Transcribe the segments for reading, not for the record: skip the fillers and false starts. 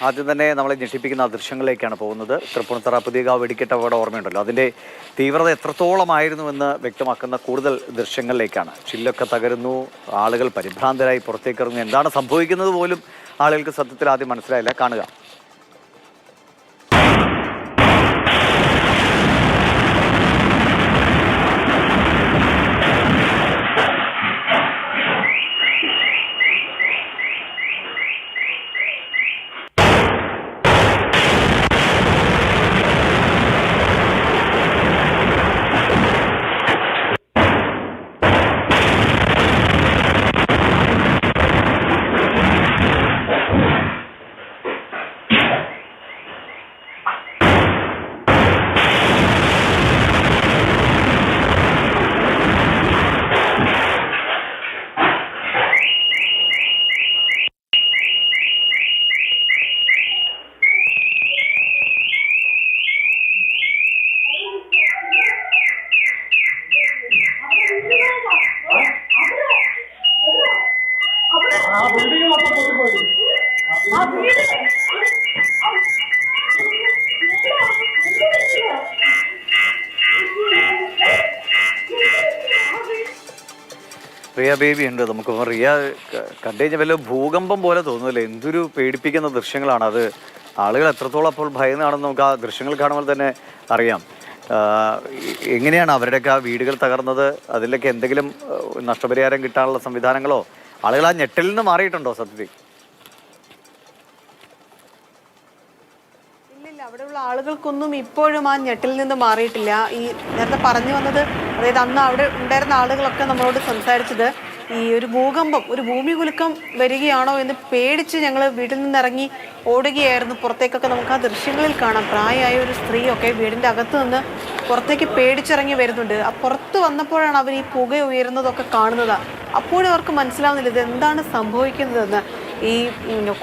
ആദ്യം തന്നെ നമ്മളെ ഞെട്ടിപ്പിക്കുന്ന ദൃശ്യങ്ങളിലേക്കാണ് പോകുന്നത്. തൃപ്പൂണിത്തറ പുതിയകാവ് വെടിക്കെട്ട് അപകടം ഓർമ്മയുണ്ടല്ലോ, അതിൻ്റെ തീവ്രത എത്രത്തോളമായിരുന്നുവെന്ന് വ്യക്തമാക്കുന്ന കൂടുതൽ ദൃശ്യങ്ങളിലേക്കാണ്. ചില്ലൊക്കെ തകരുന്നു, ആളുകൾ പരിഭ്രാന്തരായി പുറത്തേക്കിറങ്ങുന്നു. എന്താണ് സംഭവിക്കുന്നത് പോലും ആളുകൾക്ക് സത്യത്തിൽ ആദ്യം മനസ്സിലായില്ല. കാണുക. റിയ ബേബി ഉണ്ട്. നമുക്ക് റിയ കണ്ടു കഴിഞ്ഞാൽ വല്ല ഭൂകമ്പം പോലെ തോന്നുന്നില്ലേ? എന്തൊരു പേടിപ്പിക്കുന്ന ദൃശ്യങ്ങളാണ് അത്. ആളുകൾ എത്രത്തോളം അപ്പോൾ ഭയന്നാണെന്ന് നമുക്ക് ആ ദൃശ്യങ്ങൾ കാണുമ്പോൾ തന്നെ അറിയാം. എങ്ങനെയാണ് അവരുടെയൊക്കെ ആ വീടുകൾ തകർന്നത്? അതിലൊക്കെ എന്തെങ്കിലും നഷ്ടപരിഹാരം കിട്ടാനുള്ള സംവിധാനങ്ങളോ? ആളുകൾ ആ ഞെട്ടലിൽ നിന്ന് മാറിയിട്ടുണ്ടോ സത്യത്തിൽ? ഇല്ലില്ല, അവിടെയുള്ള ആളുകൾക്കൊന്നും ഇപ്പോഴും ആ ഞെട്ടിൽ നിന്ന് മാറിയിട്ടില്ല. ഈ നേരത്തെ പറഞ്ഞു വന്നത്, അതായത് അന്ന് അവിടെ ഉണ്ടായിരുന്ന ആളുകളൊക്കെ നമ്മളോട് സംസാരിച്ചത്, ഈ ഒരു ഭൂകമ്പം, ഒരു ഭൂമി കുലുക്കം വരികയാണോ എന്ന് പേടിച്ച് ഞങ്ങൾ വീട്ടിൽ നിന്നിറങ്ങി ഓടുകയായിരുന്നു. പുറത്തേക്കൊക്കെ നമുക്ക് ആ ദൃശ്യങ്ങളിൽ കാണാം. പ്രായമായ ഒരു സ്ത്രീയൊക്കെ വീടിൻ്റെ അകത്ത് നിന്ന് പുറത്തേക്ക് പേടിച്ചിറങ്ങി വരുന്നുണ്ട്. ആ പുറത്ത് വന്നപ്പോഴാണ് അവർ ഈ പുക ഉയരുന്നതൊക്കെ കാണുന്നത്. അപ്പോഴും അവർക്ക് മനസ്സിലാവുന്നില്ല ഇത് എന്താണ് സംഭവിക്കുന്നതെന്ന്. ഈ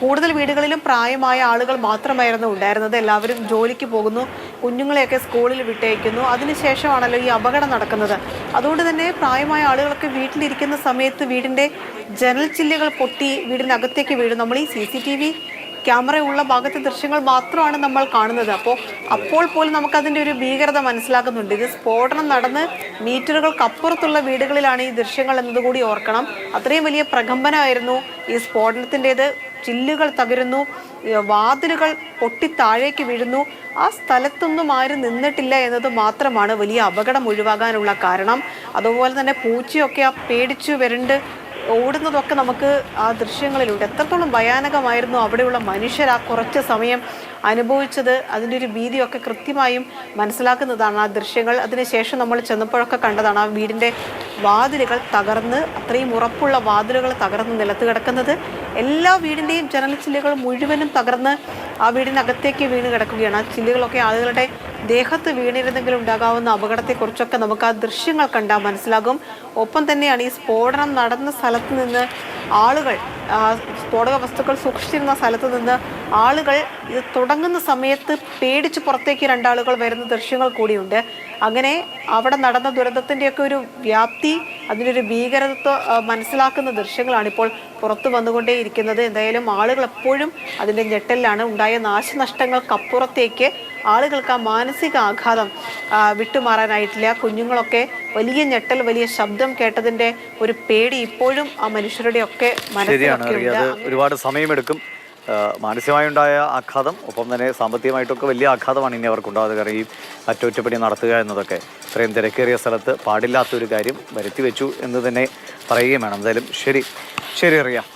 കൂടുതൽ വീടുകളിലും പ്രായമായ ആളുകൾ മാത്രമായിരുന്നു ഉണ്ടായിരുന്നത്. എല്ലാവരും ജോലിക്ക് പോകുന്നു, കുഞ്ഞുങ്ങളെയൊക്കെ സ്കൂളിൽ വിട്ടയക്കുന്നു. അതിനുശേഷമാണല്ലോ ഈ അപകടം നടക്കുന്നത്. അതുകൊണ്ട് തന്നെ പ്രായമായ ആളുകളൊക്കെ വീട്ടിലിരിക്കുന്ന സമയത്ത് വീടിൻ്റെ ജനൽ ചില്ലുകൾ പൊട്ടി വീടിനകത്തേക്ക് വീഴും. നമ്മൾ ഈ CCTV ക്യാമറ ഉള്ള ഭാഗത്തെ ദൃശ്യങ്ങൾ മാത്രമാണ് നമ്മൾ കാണുന്നത്. അപ്പോൾ പോലും നമുക്കതിൻ്റെ ഒരു ഭീകരത മനസ്സിലാക്കുന്നുണ്ട്. ഇത് സ്ഫോടനം നടന്ന് മീറ്ററുകൾക്കപ്പുറത്തുള്ള വീടുകളിലാണ് ഈ ദൃശ്യങ്ങൾ എന്നതുകൂടി ഓർക്കണം. അത്രയും വലിയ പ്രകമ്പനമായിരുന്നു ഈ സ്ഫോടനത്തിൻ്റേത്. ചില്ലുകൾ തകരുന്നു, വാതിലുകൾ പൊട്ടി താഴേക്ക് വീഴുന്നു. ആ സ്ഥലത്തൊന്നും ആരും നിന്നിട്ടില്ല എന്നത് മാത്രമാണ് വലിയ അപകടം ഒഴിവാകാനുള്ള കാരണം. അതുപോലെ തന്നെ പൂച്ചയൊക്കെ ആ പേടിച്ചു വരണ്ട് ഓടുന്നതൊക്കെ നമുക്ക് ആ ദൃശ്യങ്ങളിലുണ്ട്. എത്രത്തോളം ഭയാനകമായിരുന്നു അവിടെയുള്ള മനുഷ്യർ ആ കുറച്ച് സമയം അനുഭവിച്ചത്. അതിൻ്റെ ഒരു ഭീതിയൊക്കെ കൃത്യമായും മനസ്സിലാക്കുന്നതാണ് ആ ദൃശ്യങ്ങൾ. അതിനുശേഷം നമ്മൾ ചെന്നപ്പോഴൊക്കെ കണ്ടതാണ് ആ വീടിൻ്റെ വാതിലുകൾ തകർന്ന്, അത്രയും ഉറപ്പുള്ള വാതിലുകൾ തകർന്ന് നിലത്ത് കിടക്കുന്നത്. എല്ലാ വീടിൻ്റെയും ജനൽ ചില്ലുകൾ മുഴുവനും തകർന്ന് ആ വീടിനകത്തേക്ക് വീണ് കിടക്കുകയാണ്. ആ ചില്ലുകളൊക്കെ ആളുകളുടെ ദേഹത്ത് വീണിരുന്നെങ്കിൽ ഉണ്ടാകാവുന്ന അപകടത്തെക്കുറിച്ചൊക്കെ നമുക്ക് ആ ദൃശ്യങ്ങൾ കണ്ടാൽ മനസ്സിലാകും. ഒപ്പം തന്നെയാണ് ഈ സ്ഫോടനം നടന്ന സ്ഥലത്ത് നിന്ന് ആളുകൾ, സ്ഫോടക വസ്തുക്കൾ സൂക്ഷിച്ചിരുന്ന സ്ഥലത്ത് നിന്ന് ആളുകൾ ഇത് തുടങ്ങുന്ന സമയത്ത് പേടിച്ച് പുറത്തേക്ക് രണ്ടാളുകൾ വരുന്ന ദൃശ്യങ്ങൾ കൂടിയുണ്ട്. അങ്ങനെ അവിടെ നടന്ന ദുരന്തത്തിൻ്റെയൊക്കെ ഒരു വ്യാപ്തി, അതിനൊരു ഭീകരത മനസ്സിലാക്കുന്ന ദൃശ്യങ്ങളാണ് ഇപ്പോൾ പുറത്തു വന്നുകൊണ്ടേയിരിക്കുന്നത്. എന്തായാലും ആളുകൾ എപ്പോഴും അതിൻ്റെ ഞെട്ടലിലാണ്. ഉണ്ടായ നാശനഷ്ടങ്ങൾക്കപ്പുറത്തേക്ക് ആളുകൾക്ക് ആ മാനസിക ആഘാതം വിട്ടുമാറാനായിട്ടില്ല. കുഞ്ഞുങ്ങളൊക്കെ വലിയ ഞെട്ടൽ, വലിയ ശബ്ദം കേട്ടതിൻ്റെ ഒരു പേടി ഇപ്പോഴും ആ മനുഷ്യരുടെ ഒക്കെ മനസ്സിലൊക്കെ ഉണ്ട്. ഒരുപാട് സമയമെടുക്കും. മാനസികമായുണ്ടായ ആഘാതം, ഒപ്പം തന്നെ സാമ്പത്തികമായിട്ടൊക്കെ വലിയ ആഘാതമാണ് ഇനി അവർക്കുണ്ടാകുന്നത്. കാരണം ഈ അറ്റകുറ്റപ്പണി നടത്തുക എന്നതൊക്കെ ഇത്രയും തിരക്കേറിയ സ്ഥലത്ത് പാടില്ലാത്തൊരു കാര്യം വരുത്തി വെച്ചു എന്ന് തന്നെ പറയുകയും വേണം. എന്തായാലും ശരി അറിയാം.